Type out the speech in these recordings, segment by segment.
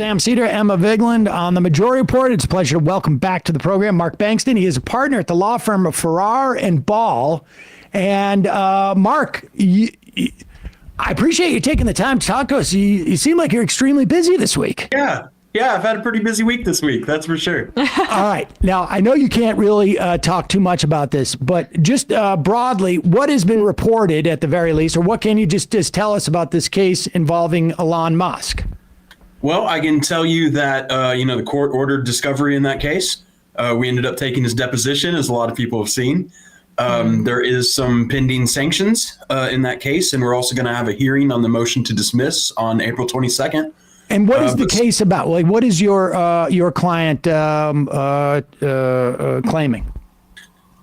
Sam Seder, Emma Vigeland on the Majority Report. It's a pleasure to welcome back to the program Mark Bankston. He is a partner at the law firm of Farrar Ball. And Mark, I appreciate you taking the time to talk to us. You seem like you're extremely busy this week. Yeah, I've had a pretty busy week this week. That's for sure. All right. Now, I know you can't really talk too much about this, but just broadly, what has been reported at the very least, or what can you just tell us about this case involving Elon Musk? Well, I can tell you that, the court ordered discovery in that case. We ended up taking his deposition, as a lot of people have seen. There is some pending sanctions in that case, and we're also going to have a hearing on the motion to dismiss on April 22nd. And what is the case about? Like, what is your client claiming?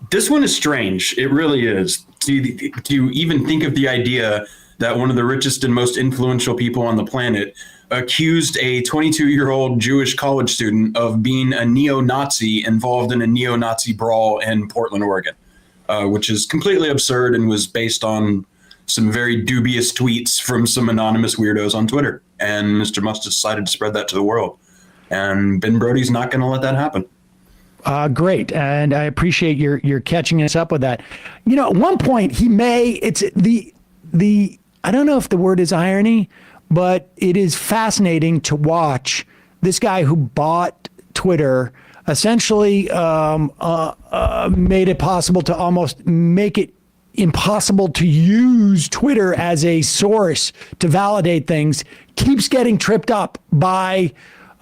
This one is strange. It really is. To even think of the idea that one of the richest and most influential people on the planet accused a 22-year-old Jewish college student of being a neo-Nazi involved in a neo-Nazi brawl in Portland, Oregon, which is completely absurd and was based on some very dubious tweets from some anonymous weirdos on Twitter. And Mr. Musk decided to spread that to the world. And Ben Brody's not going to let that happen. Great. And I appreciate your catching us up with that. At one point it's the I don't know if the word is irony, but it is fascinating to watch this guy who bought Twitter essentially made it possible to almost make it impossible to use Twitter as a source to validate things, keeps getting tripped up by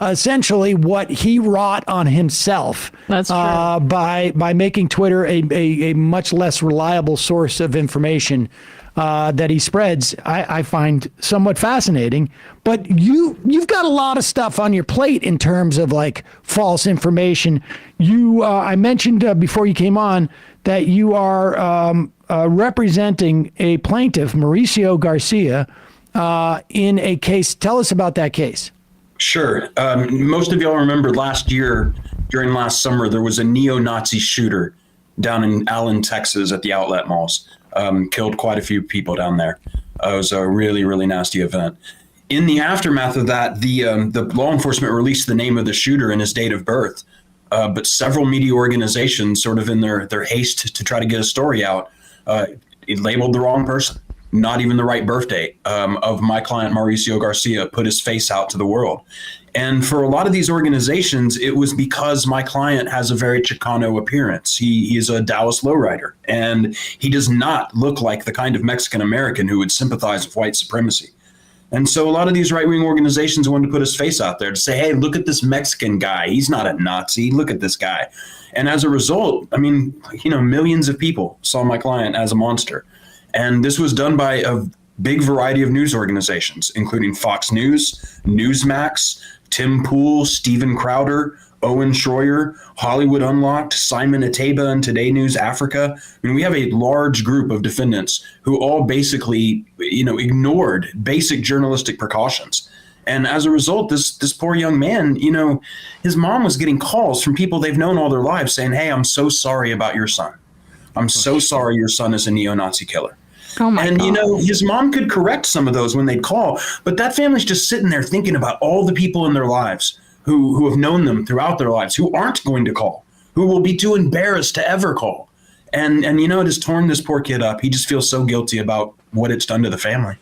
essentially what he wrought on himself. That's true. By making Twitter a much less reliable source of information that he spreads. I find somewhat fascinating. But you've got a lot of stuff on your plate in terms of like false information. I mentioned before you came on that you are representing a plaintiff, Mauricio Garcia, in a case. Tell us about that case. Sure. Most of y'all remember last year, during last summer, there was a neo-Nazi shooter down in Allen, Texas at the outlet malls. Killed quite a few people down there. It was a really, really nasty event. In the aftermath of that, the law enforcement released the name of the shooter and his date of birth. But several media organizations, sort of in their haste to try to get a story out, it labeled the wrong person. Not even the right birth date of my client, Mauricio Garcia, put his face out to the world. And for a lot of these organizations, it was because my client has a very Chicano appearance. He is a Dallas lowrider, and he does not look like the kind of Mexican American who would sympathize with white supremacy. And so a lot of these right-wing organizations wanted to put his face out there to say, hey, look at this Mexican guy. He's not a Nazi. Look at this guy. And as a result, millions of people saw my client as a monster. And this was done by a big variety of news organizations, including Fox News, Newsmax, Tim Pool, Steven Crowder, Owen Schroyer, Hollywood Unlocked, Simon Ateba, and Today News Africa. We have a large group of defendants who all basically, ignored basic journalistic precautions. And as a result, this poor young man, his mom was getting calls from people they've known all their lives saying, hey, I'm so sorry about your son. I'm so sorry your son is a neo-Nazi killer. Oh my God. His mom could correct some of those when they'd call, but that family's just sitting there thinking about all the people in their lives who have known them throughout their lives, who aren't going to call, who will be too embarrassed to ever call. And it has torn this poor kid up. He just feels so guilty about what it's done to the family.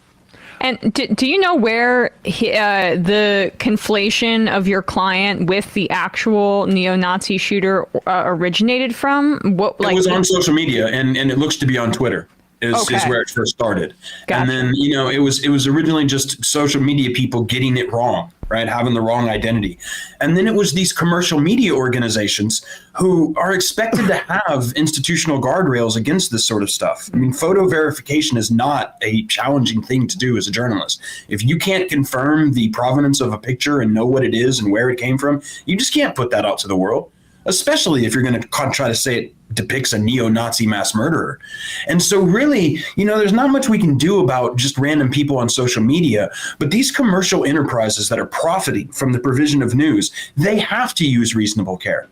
And do you know where the conflation of your client with the actual neo-Nazi shooter originated from? It was on social media, and it looks to be on Twitter. Is where it first started. Gotcha. And then, it was originally just social media people getting it wrong, right? Having the wrong identity. And then it was these commercial media organizations who are expected to have institutional guardrails against this sort of stuff. Photo verification is not a challenging thing to do as a journalist. If you can't confirm the provenance of a picture and know what it is and where it came from, you just can't put that out to the world, especially if you're going to try to say it depicts a neo-Nazi mass murderer. And so really, there's not much we can do about just random people on social media, but these commercial enterprises that are profiting from the provision of news, they have to use reasonable care.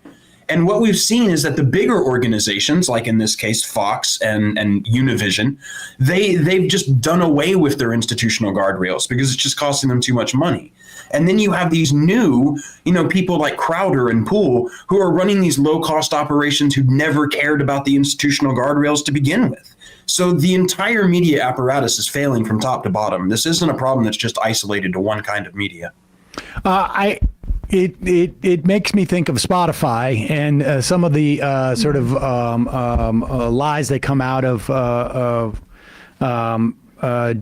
And what we've seen is that the bigger organizations, like in this case, Fox and Univision, they've just done away with their institutional guardrails because it's just costing them too much money. And then you have these new, people like Crowder and Poole who are running these low-cost operations who never cared about the institutional guardrails to begin with. So the entire media apparatus is failing from top to bottom. This isn't a problem that's just isolated to one kind of media. It makes me think of Spotify and some of the sort of lies that come out of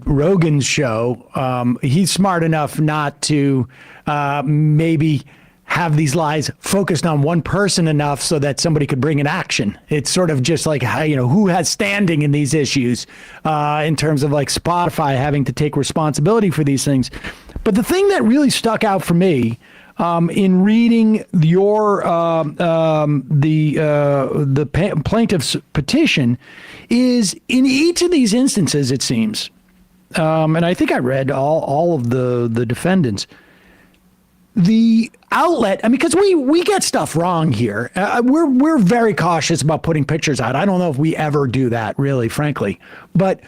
Rogan's show. He's smart enough not to maybe have these lies focused on one person enough so that somebody could bring an action. It's sort of just like, who has standing in these issues in terms of like Spotify having to take responsibility for these things. But the thing that really stuck out for me in reading your the plaintiff's petition is in each of these instances, it seems, and I think I read all of the defendants, the outlet, because we get stuff wrong here. We're very cautious about putting pictures out. I don't know if we ever do that, really, frankly. But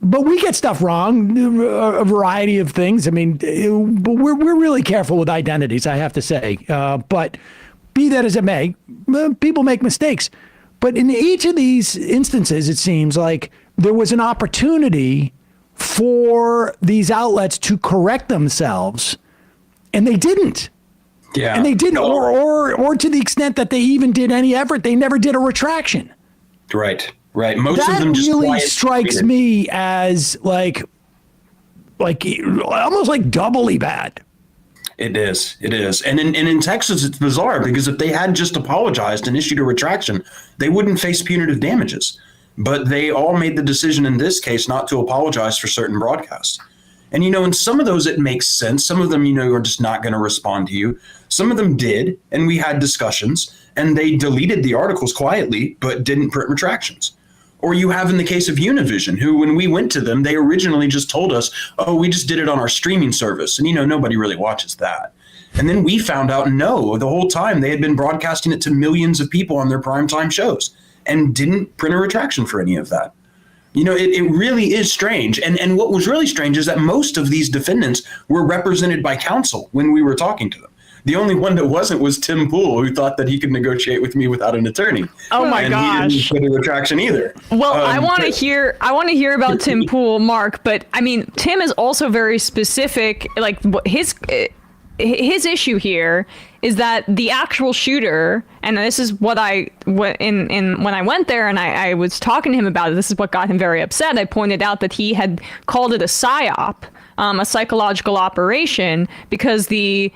we get stuff wrong, a variety of things. But we're really careful with identities, I have to say. But be that as it may, people make mistakes. But in each of these instances, it seems like there was an opportunity for these outlets to correct themselves. And they didn't. Yeah. And they didn't, or to the extent that they even did any effort, they never did a retraction. Right. Most of them just really strikes me as like almost like doubly bad. It is. And in Texas, it's bizarre because if they had just apologized and issued a retraction, they wouldn't face punitive damages. But they all made the decision in this case not to apologize for certain broadcasts. And, in some of those, it makes sense. Some of them, are just not going to respond to you. Some of them did. And we had discussions and they deleted the articles quietly, but didn't print retractions. Or you have in the case of Univision, who, when we went to them, they originally just told us, oh, we just did it on our streaming service. And, nobody really watches that. And then we found out, no, the whole time they had been broadcasting it to millions of people on their primetime shows and didn't print a retraction for any of that. It really is strange. And what was really strange is that most of these defendants were represented by counsel when we were talking to them. The only one that wasn't was Tim Poole, who thought that he could negotiate with me without an attorney. Oh my gosh! And he didn't put a retraction either. Well, I want to hear about Tim Poole, Mark. But Tim is also very specific. Like his issue here is that the actual shooter, and this is what when I went there and I was talking to him about it, this is what got him very upset. I pointed out that he had called it a psyop, a psychological operation, because the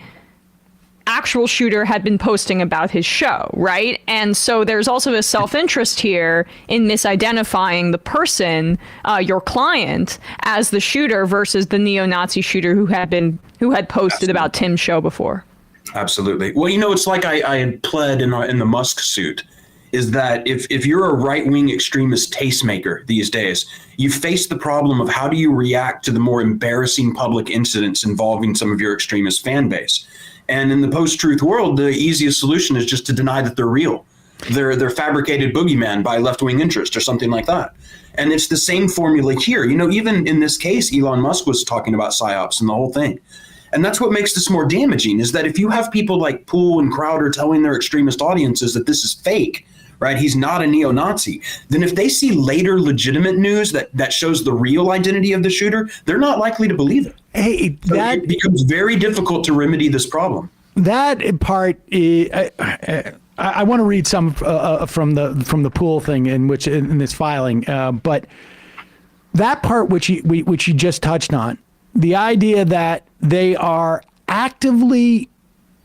actual shooter had been posting about his show, right? And so there's also a self-interest here in misidentifying the person, your client, as the shooter versus the neo-Nazi shooter who had posted about Tim's show before. Absolutely. Well, it's like I had pled in the Musk suit, is that if you're a right-wing extremist tastemaker these days, you face the problem of how do you react to the more embarrassing public incidents involving some of your extremist fan base. And in the post-truth world, the easiest solution is just to deny that they're real. They're fabricated boogeyman by left-wing interest or something like that. And it's the same formula here. Even in this case, Elon Musk was talking about psyops and the whole thing. And that's what makes this more damaging, is that if you have people like Poole and Crowder telling their extremist audiences that this is fake, right, he's not a neo-Nazi, then if they see later legitimate news that shows the real identity of the shooter, they're not likely to believe it. Hey, it becomes very difficult to remedy this problem. That part, I want to read some from the Poole thing in this filing, but that part which you just touched on, the idea that they are actively,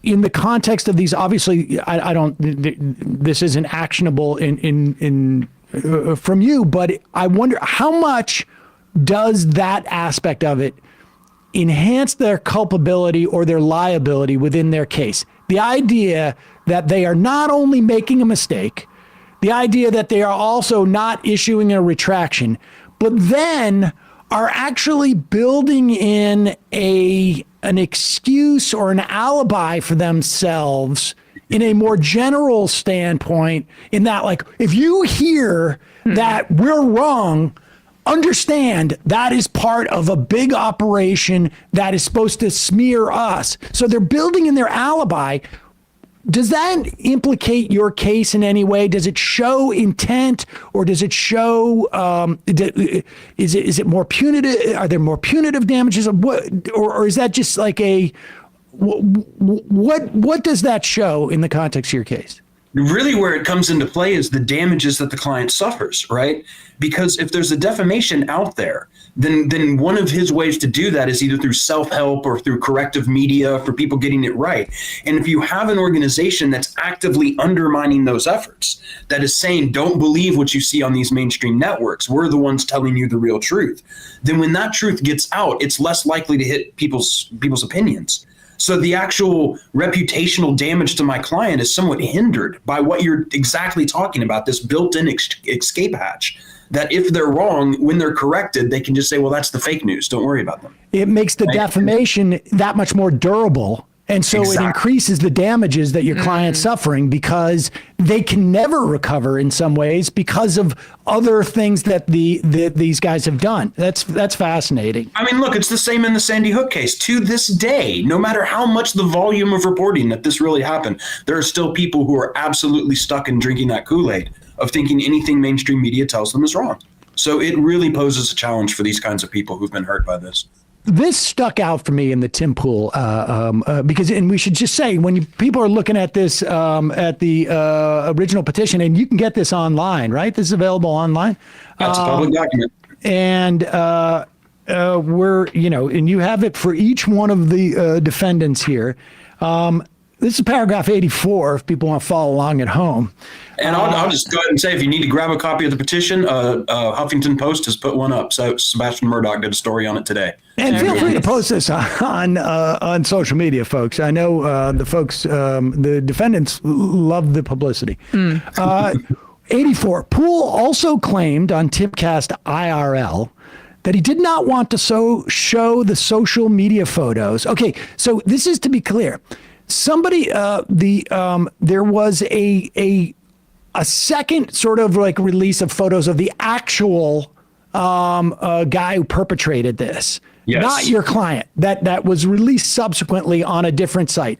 in the context of these, obviously, this isn't actionable in from you, but I wonder how much does that aspect of it enhance their culpability or their liability within their case? The idea that they are not only making a mistake, the idea that they are also not issuing a retraction, but then are actually building in an excuse or an alibi for themselves in a more general standpoint, in that, like, if you hear that we're wrong, understand that is part of a big operation that is supposed to smear us. So they're building in their alibi. Does that implicate your case in any way? Does it show intent, or does it show? Is it more punitive? Are there more punitive damages, or is that just like a what does that show in the context of your case? Really, where it comes into play is the damages that the client suffers, right? Because if there's a defamation out there, then one of his ways to do that is either through self-help or through corrective media for people getting it right. And if you have an organization that's actively undermining those efforts, that is saying, don't believe what you see on these mainstream networks, we're the ones telling you the real truth, then when that truth gets out, it's less likely to hit people's opinions. So the actual reputational damage to my client is somewhat hindered by what you're exactly talking about, this built-in escape hatch, that if they're wrong, when they're corrected, they can just say, well, that's the fake news. Don't worry about them. It makes the defamation that much more durable. And so it increases the damages that your client's suffering, because they can never recover in some ways because of other things that these guys have done. That's fascinating. I mean, look, it's the same in the Sandy Hook case. To this day, no matter how much the volume of reporting that this really happened, there are still people who are absolutely stuck in drinking that Kool-Aid of thinking anything mainstream media tells them is wrong. So it really poses a challenge for these kinds of people who've been hurt by this. This stuck out for me in the Tim Pool because, and we should just say, when people are looking at this at the original petition, and you can get this online, right? This is available online. That's a public document. And and you have it for each one of the defendants here. This is paragraph 84, if people want to follow along at home. And I'll just go ahead and say, if you need to grab a copy of the petition, Huffington Post has put one up. So Sebastian Murdoch did a story on it today. And feel free to post this on social media, folks. I know the folks, the defendants love the publicity. 84. Poole also claimed on Timcast IRL that he did not want to show the social media photos. Okay, so this is to be clear. Somebody, there was a second sort of like release of photos of the actual guy who perpetrated this. Yes. Not your client. That was released subsequently on a different site.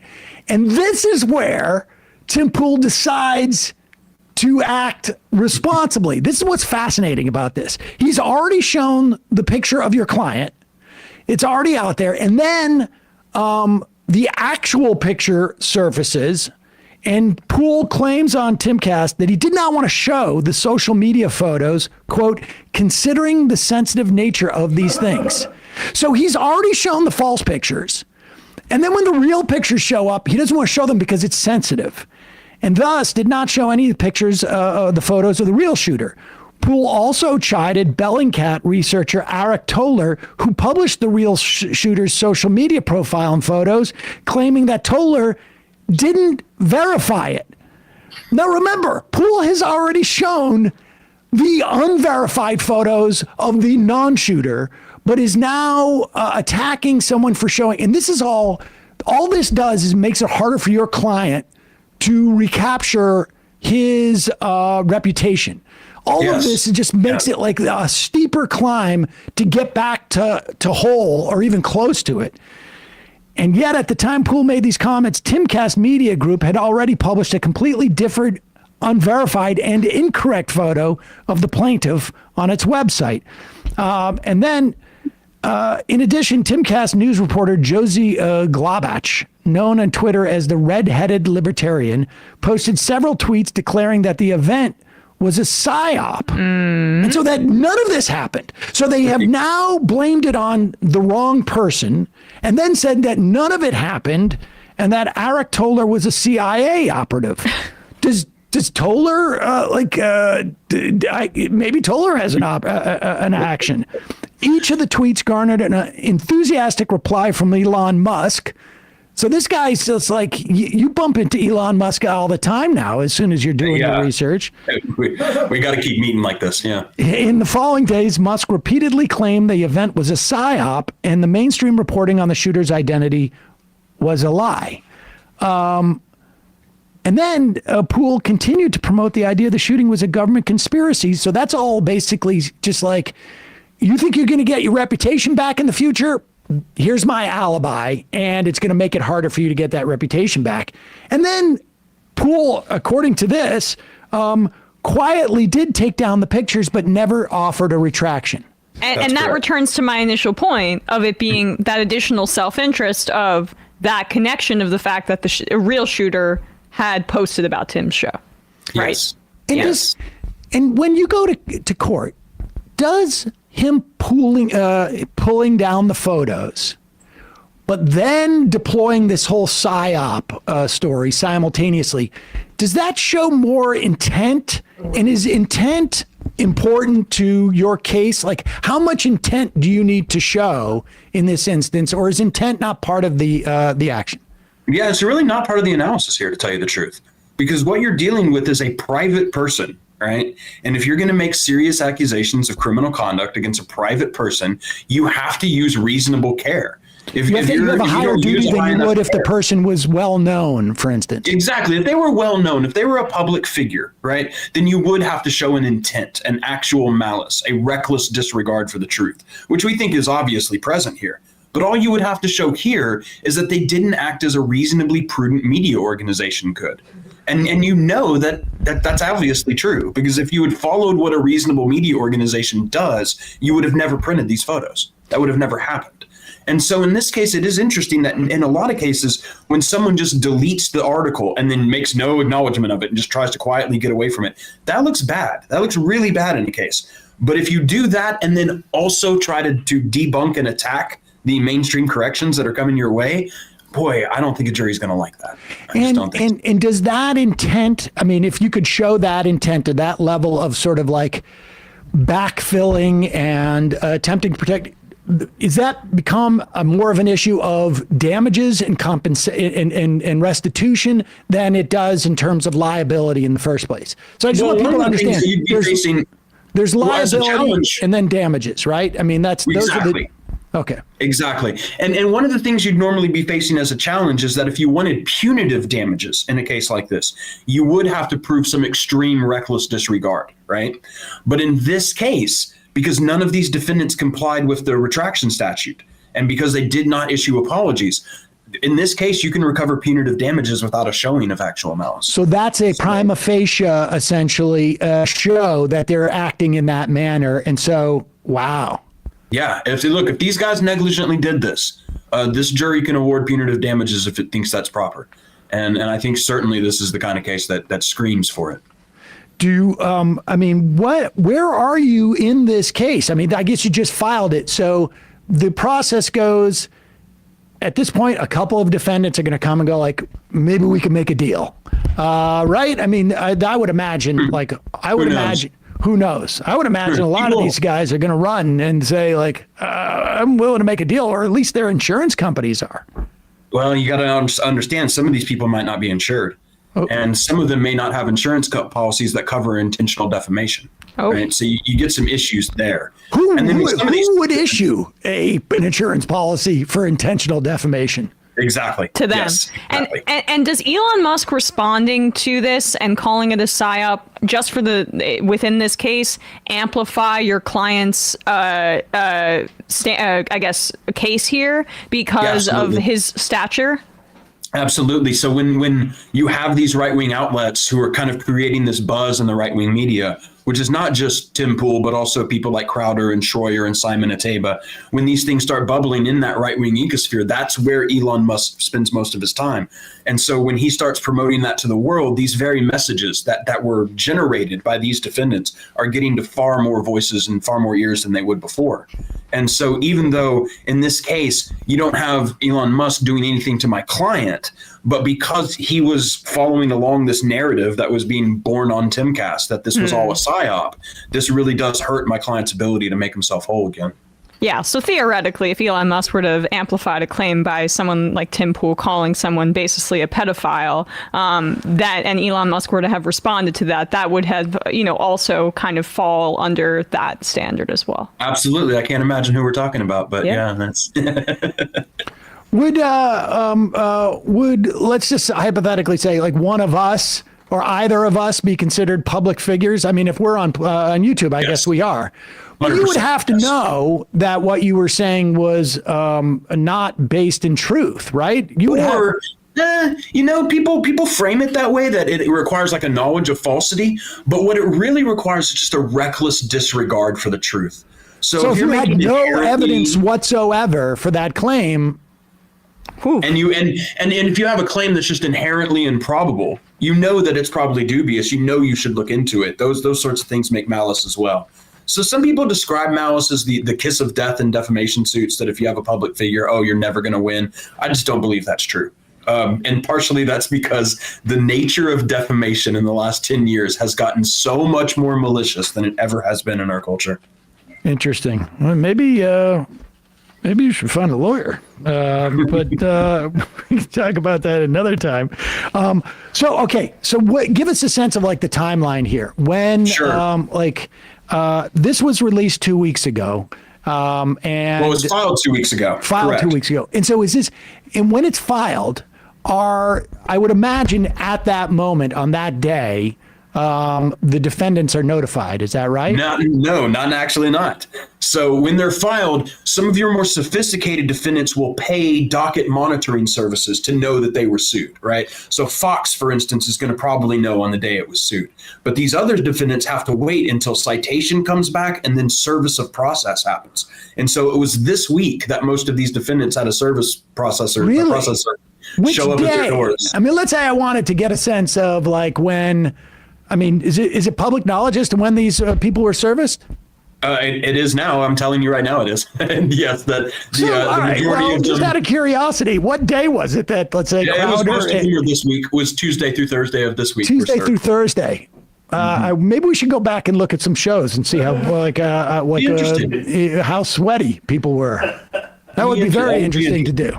And this is where Tim Poole decides to act responsibly. This is what's fascinating about this. He's already shown the picture of your client. It's already out there. And then the actual picture surfaces, and Poole claims on Timcast that he did not want to show the social media photos, quote, considering the sensitive nature of these things. So he's already shown the false pictures. And then when the real pictures show up, he doesn't want to show them because it's sensitive, and thus did not show any of the pictures, the photos of the real shooter. Poole also chided Bellingcat researcher Eric Toller, who published the real shooter's social media profile and photos, claiming that Toller didn't verify it. Now remember, Poole has already shown the unverified photos of the non-shooter, but is now attacking someone for showing. And this is all this does is makes it harder for your client to recapture his reputation. All of this just makes it like a steeper climb to get back to whole or even close to it. And yet at the time Poole made these comments, Timcast Media Group had already published a completely different, unverified and incorrect photo of the plaintiff on its website. And then in addition, Timcast news reporter Josie Glabach, known on Twitter as the Red-Headed Libertarian, posted several tweets declaring that the event was a psyop. And so that none of this happened. So they have now blamed it on the wrong person and then said that none of it happened and that Eric Toller was a CIA operative. Does Toller, maybe Toller has an action. Each of the tweets garnered an enthusiastic reply from Elon Musk. So this guy's just like, you bump into Elon Musk all the time now as soon as you're doing your research. We got to keep meeting like this, yeah. In the following days, Musk repeatedly claimed the event was a psyop and the mainstream reporting on the shooter's identity was a lie. And then Poole continued to promote the idea the shooting was a government conspiracy. So that's all basically just like you think you're going to get your reputation back in the future? Here's my alibi, and it's going to make it harder for you to get that reputation back. And then Poole, according to this, quietly did take down the pictures, but never offered a retraction. And that returns to my initial point of it being that additional self-interest of that connection of the fact that the real shooter had posted about Tim's show. Right. Yes. And, Yes. and when you go to court, does him pulling down the photos, but then deploying this whole PSYOP story simultaneously, does that show more intent? And is intent important to your case? Like, how much intent do you need to show in this instance, or is intent not part of the action? Yeah, it's really not part of the analysis here, to tell you the truth, because what you're dealing with is a private person, right? And if you're going to make serious accusations of criminal conduct against a private person, you have to use reasonable care. If You have a higher duty than you would if the person was well known, for instance. Exactly. If they were well known, if they were a public figure, right, then you would have to show an intent, an actual malice, a reckless disregard for the truth, which we think is obviously present here. But all you would have to show here is that they didn't act as a reasonably prudent media organization could. And you know that's obviously true, because if you had followed what a reasonable media organization does, you would have never printed these photos. That would have never happened. And so in this case, it is interesting that in a lot of cases, when someone just deletes the article and then makes no acknowledgement of it and just tries to quietly get away from it, that looks bad. That looks really bad in a case. But if you do that and then also try to debunk and attack the mainstream corrections that are coming your way, boy, I don't think a jury's going to like that. I just don't think so. And does that intent, I mean, if you could show that intent to that level of sort of like backfilling and attempting to protect, is that become a more of an issue of damages and and restitution than it does in terms of liability in the first place? So I just want people to understand there's liability and then damages, right? I mean, those are the. Okay. Exactly. And one of the things you'd normally be facing as a challenge is that if you wanted punitive damages in a case like this, you would have to prove some extreme reckless disregard, right? But in this case, because none of these defendants complied with the retraction statute, and because they did not issue apologies, in this case, you can recover punitive damages without a showing of actual malice. So that's a prima facie, essentially, show that they're acting in that manner. And so, wow. Yeah, if these guys negligently did this, this jury can award punitive damages if it thinks that's proper. And I think certainly this is the kind of case that screams for it. Where are you in this case? I mean, I guess you just filed it. So the process goes, at this point, a couple of defendants are going to come and go like, maybe we can make a deal. Right? I mean, I would imagine, who knows? I would imagine a lot of these guys are going to run and say like, I'm willing to make a deal, or at least their insurance companies are. Well, you got to understand some of these people might not be insured. Oh. And some of them may not have insurance policies that cover intentional defamation. Oh. Right? So you get some issues there. Who would issue an insurance policy for intentional defamation? Exactly. To them. Yes, exactly. And does Elon Musk responding to this and calling it a PSYOP just for within this case amplify your client's I guess case here because of his stature? Absolutely. So when you have these right-wing outlets who are kind of creating this buzz in the right-wing media, which is not just Tim Pool, but also people like Crowder and Schroyer and Simon Ateba, when these things start bubbling in that right-wing ecosphere, that's where Elon Musk spends most of his time. And so when he starts promoting that to the world, these very messages that were generated by these defendants are getting to far more voices and far more ears than they would before. And so even though in this case, you don't have Elon Musk doing anything to my client, but because he was following along this narrative that was being born on Timcast, that this was all a PSYOP, this really does hurt my client's ability to make himself whole again. Yeah, so theoretically, if Elon Musk were to have amplified a claim by someone like Tim Pool calling someone basically a pedophile, and Elon Musk were to have responded to that, that would have, also kind of fall under that standard as well. Absolutely. I can't imagine who we're talking about, but yeah that's... Would let's just hypothetically say like one of us or either of us be considered public figures? I mean, if we're on YouTube, I guess we are. You would 100%, have to yes. know that what you were saying was not based in truth, right? You would have. Or, people frame it that way, that it requires like a knowledge of falsity. But what it really requires is just a reckless disregard for the truth. So if you had no evidence whatsoever for that claim, and if you have a claim that's just inherently improbable, you know that it's probably dubious. You know you should look into it. Those sorts of things make malice as well. So some people describe malice as the kiss of death in defamation suits, that if you have a public figure, you're never going to win. I just don't believe that's true. And partially that's because the nature of defamation in the last 10 years has gotten so much more malicious than it ever has been in our culture. interesting. Well, maybe you should find a lawyer. But we can talk about that another time. So give us a sense of like the timeline here. When Sure. This was released 2 weeks ago. And Well, it was filed 2 weeks ago. filed Correct. 2 weeks ago. And so and when it's filed, I would imagine at that moment on that day, the defendants are notified. Is that right? No, actually not. So when they're filed, some of your more sophisticated defendants will pay docket monitoring services to know that they were sued, right? So Fox, for instance, is going to probably know on the day it was sued. But these other defendants have to wait until citation comes back and then service of process happens. And so it was this week that most of these defendants had a service processor, Really? Which show up day? at their doors. I mean, let's say I wanted to get a sense of like when. I mean, is it public knowledge as to when these people were serviced? It is now. I'm telling you right now, it is. And yes, that the majority of just them. out of curiosity, what day was it that, let's say, Yeah, it was Crowder, most of them were this week. Was Tuesday through Thursday of this week. Tuesday were through served. Thursday? Maybe we should go back and look at some shows and see how how sweaty people were. That would be very interesting to do.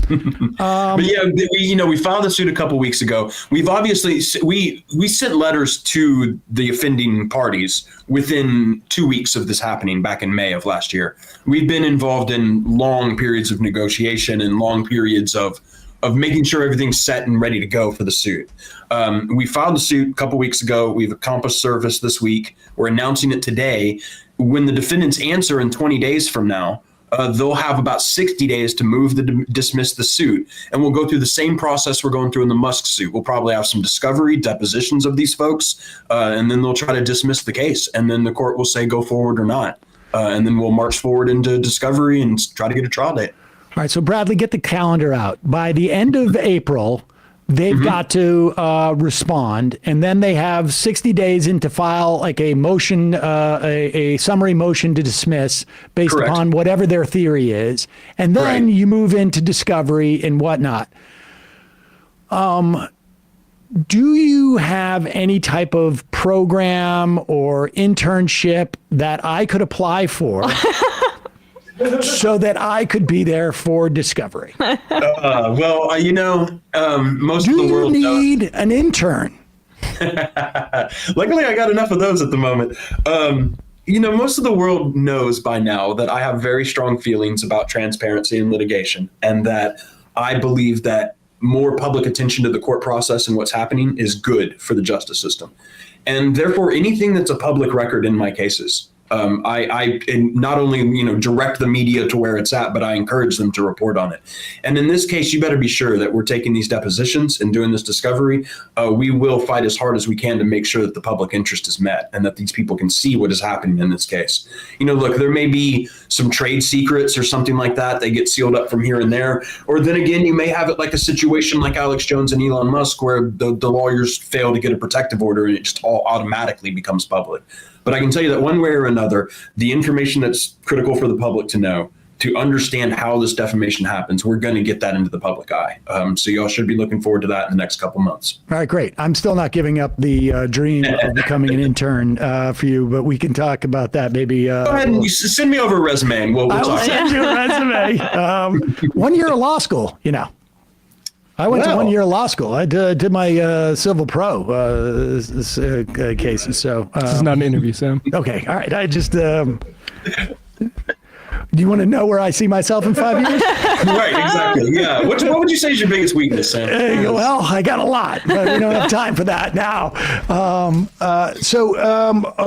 But yeah, we filed the suit a couple weeks ago. We've obviously we sent letters to the offending parties within 2 weeks of this happening back in May of last year. We've been involved in long periods of negotiation and long periods of making sure everything's set and ready to go for the suit. We filed the suit a couple weeks ago. We've accomplished service this week. We're announcing it today. When the defendants answer in 20 days from now, they'll have about 60 days to move dismiss the suit. And we'll go through the same process we're going through in the Musk suit. We'll probably have some discovery, depositions of these folks, and then they'll try to dismiss the case. And then the court will say go forward or not. And then we'll march forward into discovery and try to get a trial date. All right, so Bradley, get the calendar out. By the end of April, they've got to respond, and then they have 60 days in to file like a motion, a summary motion to dismiss based Correct. upon whatever their theory is, and then Right. you move into discovery and whatnot. Do you have any type of program or internship that I could apply for? So that I could be there for discovery. Most of the world Do you need an intern? Luckily, I got enough of those at the moment. Most of the world knows by now that I have very strong feelings about transparency in litigation, and that I believe that more public attention to the court process and what's happening is good for the justice system. And therefore, anything that's a public record in my cases, I not only direct the media to where it's at, but I encourage them to report on it. And in this case, you better be sure that we're taking these depositions and doing this discovery. We will fight as hard as we can to make sure that the public interest is met and that these people can see what is happening in this case. Look, there may be some trade secrets or something like that. They get sealed up from here and there. Or then again, you may have it like a situation like Alex Jones and Elon Musk, where the lawyers fail to get a protective order and it just all automatically becomes public. But I can tell you that one way or another, the information that's critical for the public to know, to understand how this defamation happens, we're going to get that into the public eye. So y'all should be looking forward to that in the next couple months. All right, great. I'm still not giving up the dream of becoming an intern for you, but we can talk about that maybe. Go ahead and send me over a resume and we'll I will talk. send you a resume. 1 year of law school, I went to 1 year of law school. I did my civil pro cases. So This is not an interview, Sam. okay, all right. I just Do you want to know where I see myself in 5 years? Right, exactly. Yeah. What would you say is your biggest weakness, Sam? Well, I got a lot, but we don't have time for that now.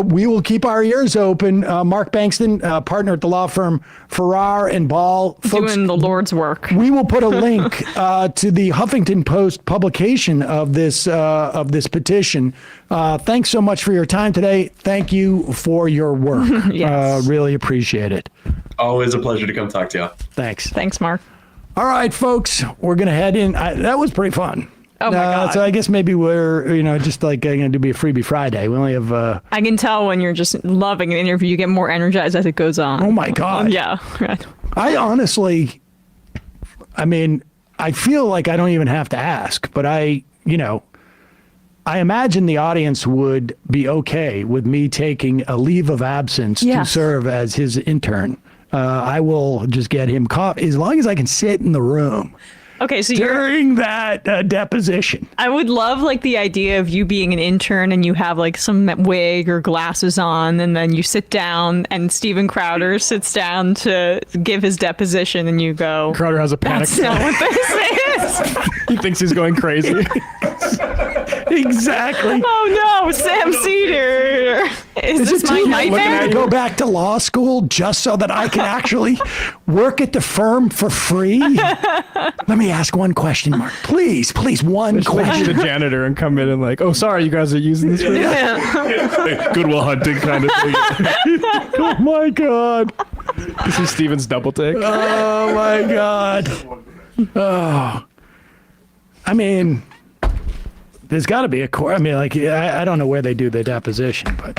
We will keep our ears open. Mark Bankston, partner at the law firm Farrar and Ball. Folks, Doing the Lord's work. we will put a link to the Huffington Post publication of this petition. Thanks so much for your time today. Thank you for your work. Yes. Really appreciate it. Always a pleasure to come talk to you. Thanks. Thanks, Mark. All right, folks, we're going to head in. That was pretty fun. Oh, my God. So I guess maybe we're, just like going to be a freebie Friday. We only have... I can tell when you're just loving an interview, you get more energized as it goes on. oh, my God. Yeah. Right. I honestly, I feel like I don't even have to ask, but I imagine the audience would be okay with me taking a leave of absence to Yes. serve as his intern. I will just get him coffee as long as I can sit in the room Okay, so during that deposition. I would love like the idea of you being an intern and you have like some wig or glasses on, and then you sit down and Steven Crowder sits down to give his deposition, and you go, Crowder has a panic "That's not attack. what this is." He thinks he's going crazy. Exactly. Oh no, Sam Seder! Is this my too late nightmare? to go back to law school just so that I can actually work at the firm for free? Let me ask one question, Mark. Please, one Like question. the janitor and come in and like, oh, sorry, you guys are using this. Goodwill Hunting kind of thing. Oh my God. This is Steven's double take. Oh my God. Oh. There's got to be a court. I don't know where they do the deposition, but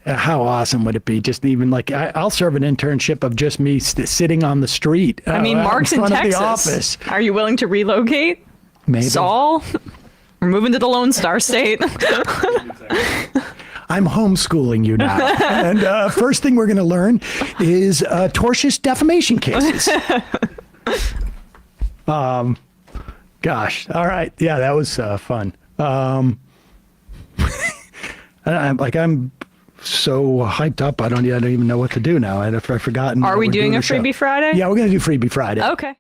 how awesome would it be? Just even like I'll serve an internship of just me sitting on the street. I mean, Mark's in front of the Texas. office. Are you willing to relocate? Maybe. Saul? We're moving to the Lone Star State. I'm homeschooling you now. And first thing we're going to learn is tortious defamation cases. Gosh. All right. Yeah, that was fun. I'm so hyped up. I don't even know what to do now. I've forgotten. Are that we we're doing a show. freebie Friday? Yeah, we're going to do freebie Friday. Okay.